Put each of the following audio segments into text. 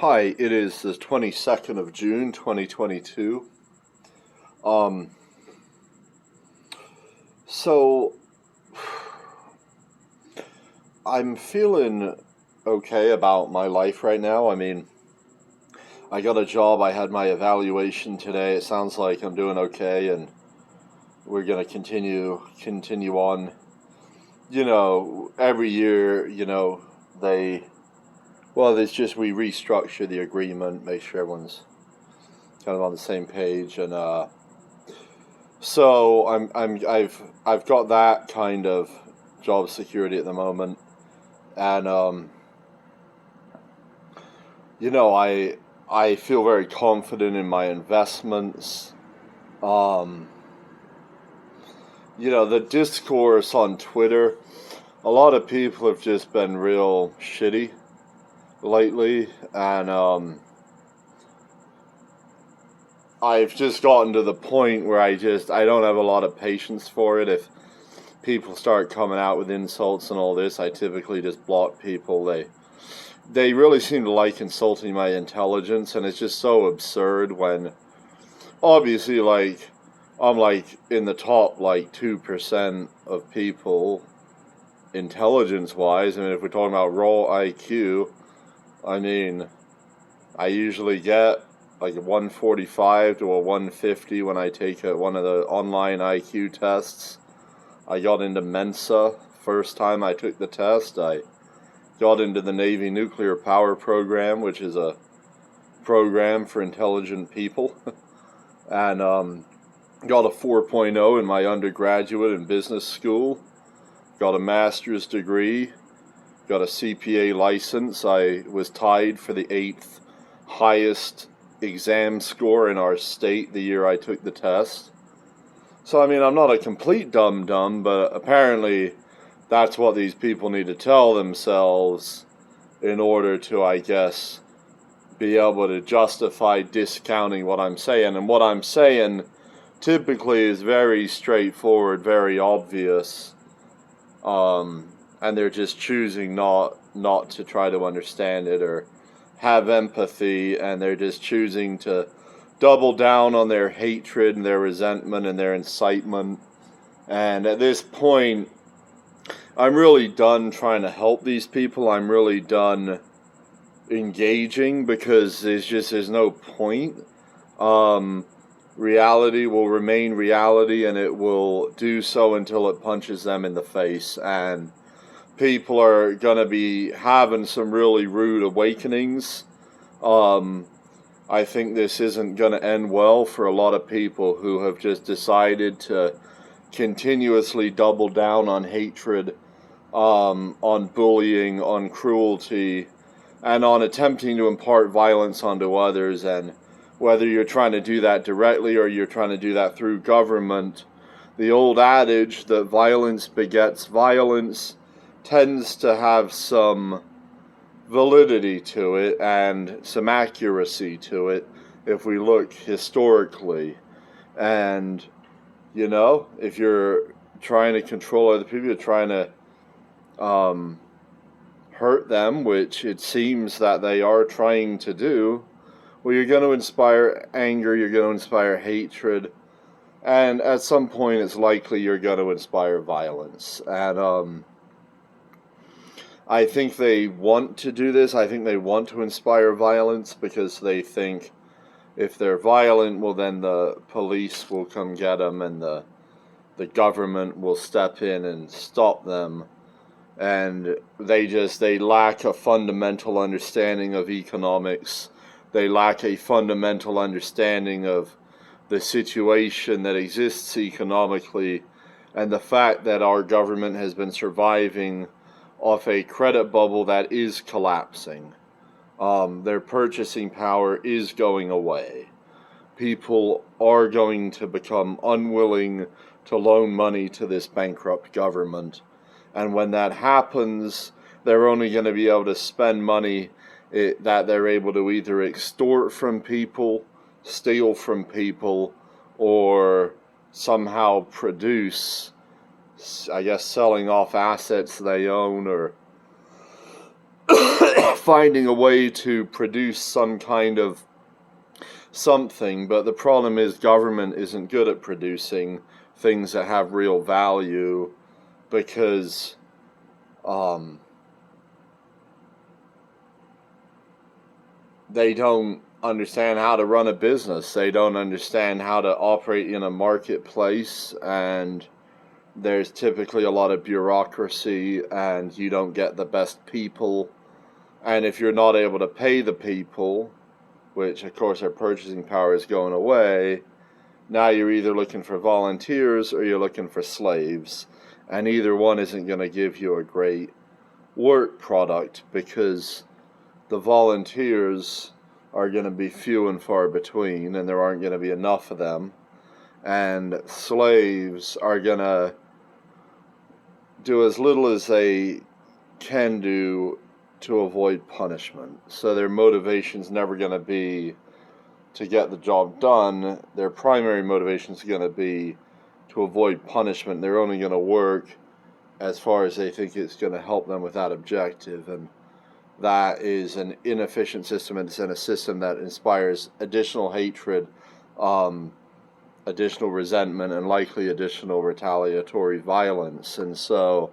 Hi, it is the 22nd of June, 2022. Um, so I'm feeling okay about my life right now. I mean, I got a job, I had my evaluation today. It sounds like I'm doing okay and we're going to continue on. Every year, they it's just we restructure the agreement, make sure everyone's kind of on the same page and So I've got that kind of job security at the moment, and I feel very confident in my investments. Um, the discourse on Twitter, a lot of people have just been real shitty lately, and I've just gotten to the point where I don't have a lot of patience for it. If people start coming out with insults and all this, I typically just block people. They really seem to like insulting my intelligence, and it's just so absurd when obviously I'm in the top 2% of people intelligence wise. I mean, if we're talking about raw IQ, I mean, I usually get like a 145 to a 150 when I take one of the online IQ tests. I got into Mensa first time I took the test. I got into the Navy nuclear power program, which is a program for intelligent people, and got a 4.0 in my undergraduate and business school. Got a master's degree. Got a CPA license. I was tied for the 8th highest exam score in our state the year I took the test. So, I mean, I'm not a complete dum-dum, but apparently that's what these people need to tell themselves in order to, I guess, be able to justify discounting what I'm saying. And what I'm saying typically is very straightforward, very obvious, and they're just choosing not to try to understand it or have empathy, and they're just choosing to double down on their hatred and their resentment and their incitement. And at this point, I'm really done trying to help these people. I'm really done engaging because there's no point. Reality will remain reality, and it will do so until it punches them in the face. And people are gonna be having some really rude awakenings. I think this isn't gonna end well for a lot of people who have just decided to continuously double down on hatred, on bullying, on cruelty, and on attempting to impart violence onto others. And whether you're trying to do that directly or you're trying to do that through government, the old adage that violence begets violence tends to have some validity to it and some accuracy to it if we look historically. And, if you're trying to control other people, you're trying to hurt them, which it seems that they are trying to do, well, you're going to inspire anger, you're going to inspire hatred, and at some point it's likely you're going to inspire violence. And I think they want to do this. I think they want to inspire violence because they think if they're violent, well, then the police will come get them and the government will step in and stop them. And they lack a fundamental understanding of economics. They lack a fundamental understanding of the situation that exists economically and the fact that our government has been surviving off a credit bubble that is collapsing. Their purchasing power is going away. People are going to become unwilling to loan money to this bankrupt government. And when that happens, they're only going to be able to spend money that they're able to either extort from people, steal from people, or somehow produce, I guess, selling off assets they own or finding a way to produce some kind of something, but the problem is government isn't good at producing things that have real value because they don't understand how to run a business. They don't understand how to operate in a marketplace, and there's typically a lot of bureaucracy, and you don't get the best people. And if you're not able to pay the people, which of course our purchasing power is going away, now you're either looking for volunteers or you're looking for slaves. And either one isn't going to give you a great work product, because the volunteers are going to be few and far between, and there aren't going to be enough of them. And slaves are going to do as little as they can do to avoid punishment. So their motivation's never going to be to get the job done. Their primary motivation is going to be to avoid punishment. They're only going to work as far as they think it's going to help them with that objective. And that is an inefficient system, and it's in a system that inspires additional hatred, additional resentment, and likely additional retaliatory violence. And so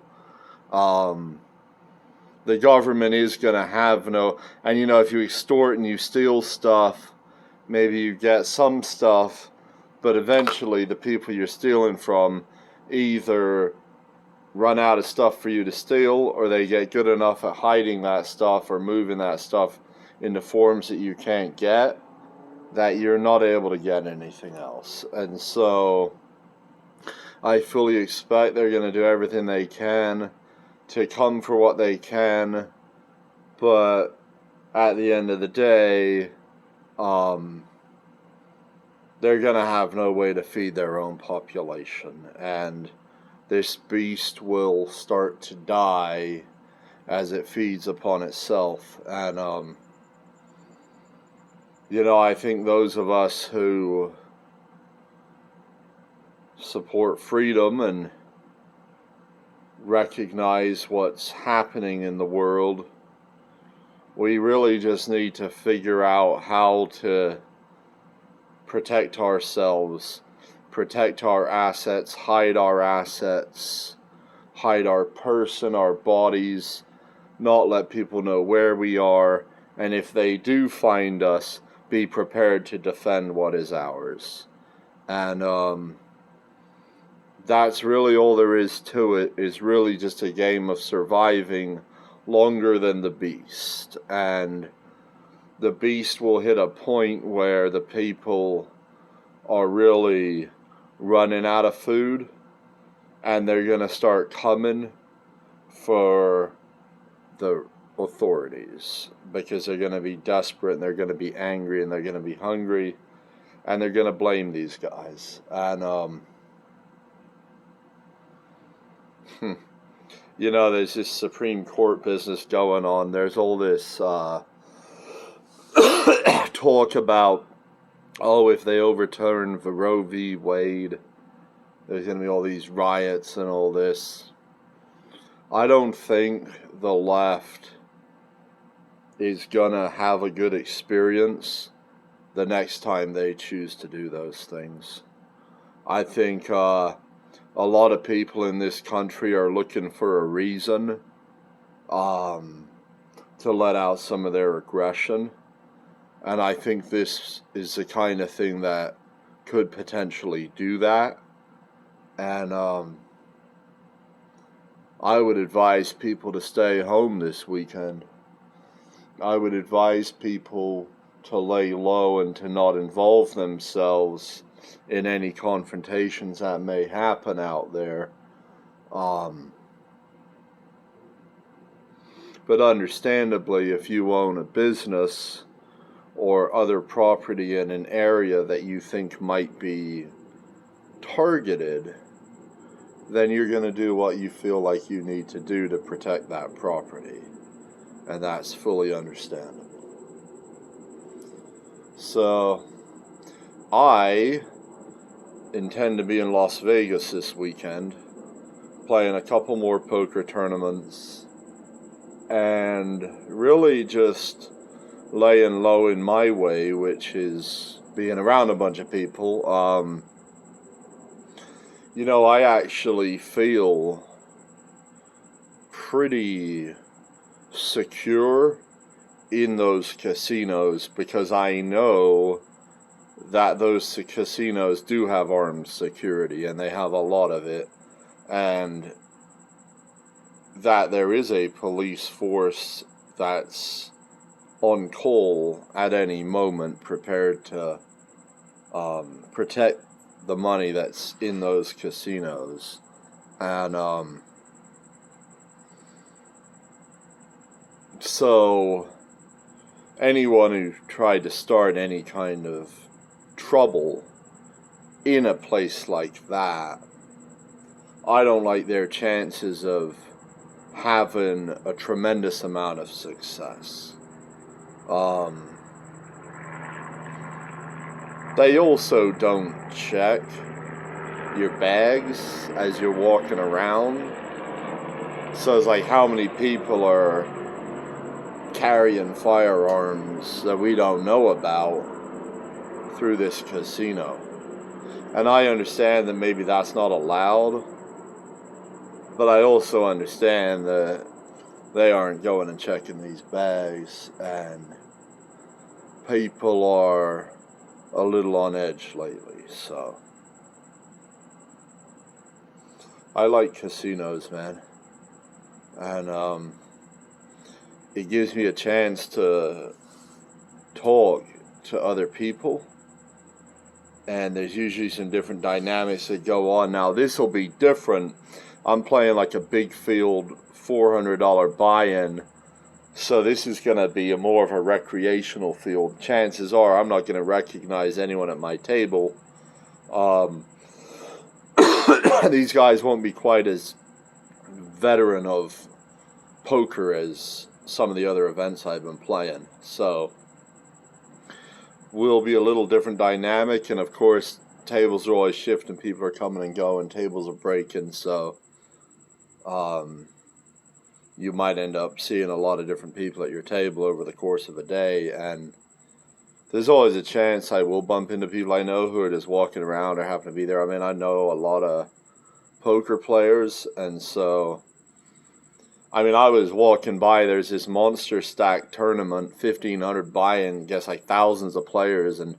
the government is going to have no, and if you extort and you steal stuff, maybe you get some stuff, but eventually the people you're stealing from either run out of stuff for you to steal, or they get good enough at hiding that stuff or moving that stuff into forms that you can't get, that you're not able to get anything else. And so I fully expect they're going to do everything they can to come for what they can, but at the end of the day, they're going to have no way to feed their own population, and this beast will start to die as it feeds upon itself. And I think those of us who support freedom and recognize what's happening in the world, we really just need to figure out how to protect ourselves, protect our assets, hide our person, our bodies, not let people know where we are, and if they do find us, be prepared to defend what is ours. And that's really all there is to it, is really just a game of surviving longer than the beast. And the beast will hit a point where the people are really running out of food, and they're going to start coming for the authorities, because they're going to be desperate, and they're going to be angry, and they're going to be hungry, and they're going to blame these guys. And there's this Supreme Court business going on. There's all this talk about, if they overturn the Roe v. Wade, there's going to be all these riots and all this. I don't think the left is going to have a good experience the next time they choose to do those things. I think a lot of people in this country are looking for a reason to let out some of their aggression. And I think this is the kind of thing that could potentially do that. And I would advise people to stay home this weekend. I would advise people to lay low and to not involve themselves in any confrontations that may happen out there. But understandably, if you own a business or other property in an area that you think might be targeted, then you're going to do what you feel like you need to do to protect that property. And that's fully understandable. So, I intend to be in Las Vegas this weekend, playing a couple more poker tournaments, and really just laying low in my way, which is being around a bunch of people. I actually feel pretty secure in those casinos because I know that those casinos do have armed security, and they have a lot of it, and that there is a police force that's on call at any moment, prepared to protect the money that's in those casinos. And so anyone who tried to start any kind of trouble in a place like that, I don't like their chances of having a tremendous amount of success. They also don't check your bags as you're walking around. So it's like, how many people are carrying firearms that we don't know about through this casino? And I understand that maybe that's not allowed, but I also understand that they aren't going and checking these bags, and people are a little on edge lately. So I like casinos, man, and it gives me a chance to talk to other people, and there's usually some different dynamics that go on. Now this will be different. I'm playing like a big field $400 buy-in, so this is going to be more of a recreational field. Chances are I'm not going to recognize anyone at my table. These guys won't be quite as veteran of poker as some of the other events I've been playing, so will be a little different dynamic. And of course, tables are always shifting, people are coming and going, tables are breaking, so you might end up seeing a lot of different people at your table over the course of a day, and there's always a chance I will bump into people I know who are just walking around or happen to be there. I mean, I know a lot of poker players, and so I was walking by, there's this Monster Stack tournament, 1,500 buy-in, guess like thousands of players, and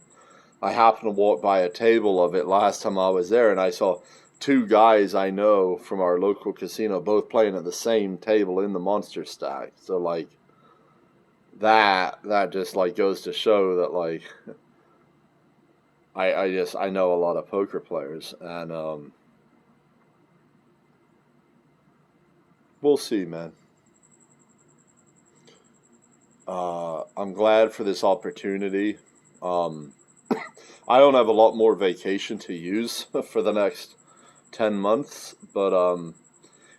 I happened to walk by a table of it last time I was there, and I saw two guys I know from our local casino both playing at the same table in the Monster Stack. So like that just like goes to show that like I know a lot of poker players, and we'll see, man. I'm glad for this opportunity. I don't have a lot more vacation to use for the next 10 months, but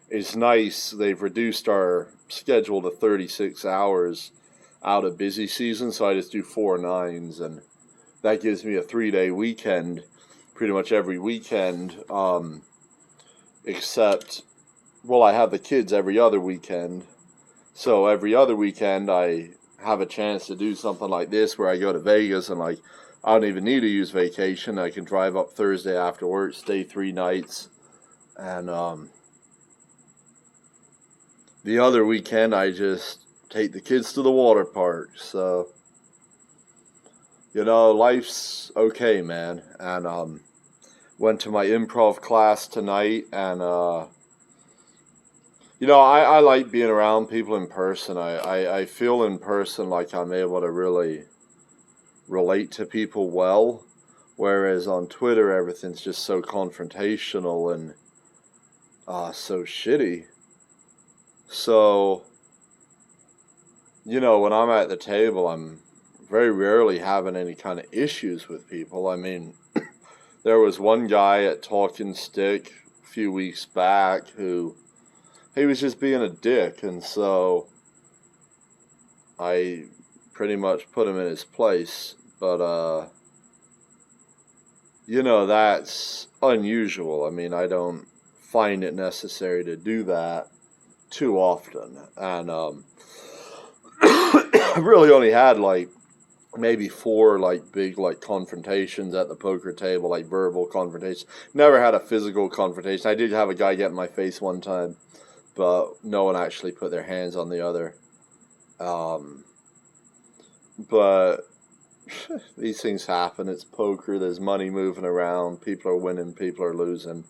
it's nice. They've reduced our schedule to 36 hours out of busy season, so I just do 4 nines, and that gives me a 3-day weekend pretty much every weekend, except, well, I have the kids every other weekend, so every other weekend I have a chance to do something like this where I go to Vegas, and like I don't even need to use vacation. I can drive up Thursday after work, stay 3 nights, and the other weekend I just take the kids to the water park. So life's okay, man. And went to my improv class tonight, and I like being around people in person. I feel in person like I'm able to really relate to people well, whereas on Twitter everything's just so confrontational and so shitty. So, when I'm at the table, I'm very rarely having any kind of issues with people. I mean, there was one guy at Talking Stick a few weeks back who, he was just being a dick, and so I pretty much put him in his place. But, that's unusual. I mean, I don't find it necessary to do that too often, and I've really only had like maybe 4 like big like confrontations at the poker table, like verbal confrontations. Never had a physical confrontation. I did have a guy get in my face one time, but no one actually put their hands on the other. But these things happen. It's poker. There's money moving around. People are winning. People are losing.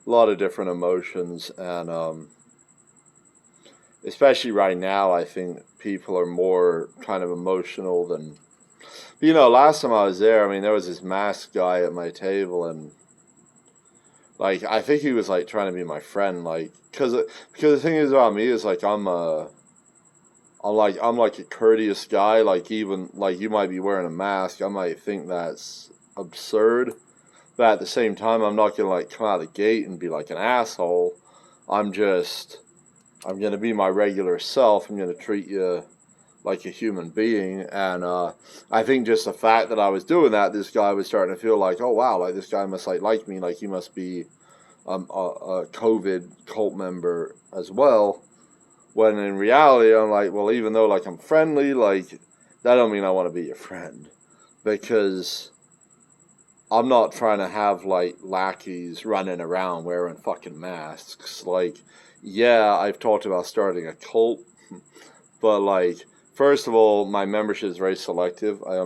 A lot of different emotions, and especially right now, I think people are more kind of emotional than. You know, last time I was there, I mean, there was this masked guy at my table, and like I think he was like trying to be my friend, like because the thing is about me is like I'm like a courteous guy. Like even like you might be wearing a mask, I might think that's absurd, but at the same time, I'm not gonna like come out the gate and be like an asshole. I'm gonna be my regular self. I'm gonna treat you like a human being, and I think just the fact that I was doing that, this guy was starting to feel like, oh wow, like this guy must like me, like he must be a COVID cult member as well. When in reality, I'm like, well, even though like I'm friendly, like that don't mean I want to be your friend, because I'm not trying to have like lackeys running around wearing fucking masks. Like, yeah, I've talked about starting a cult, but like, first of all, my membership is very selective. I only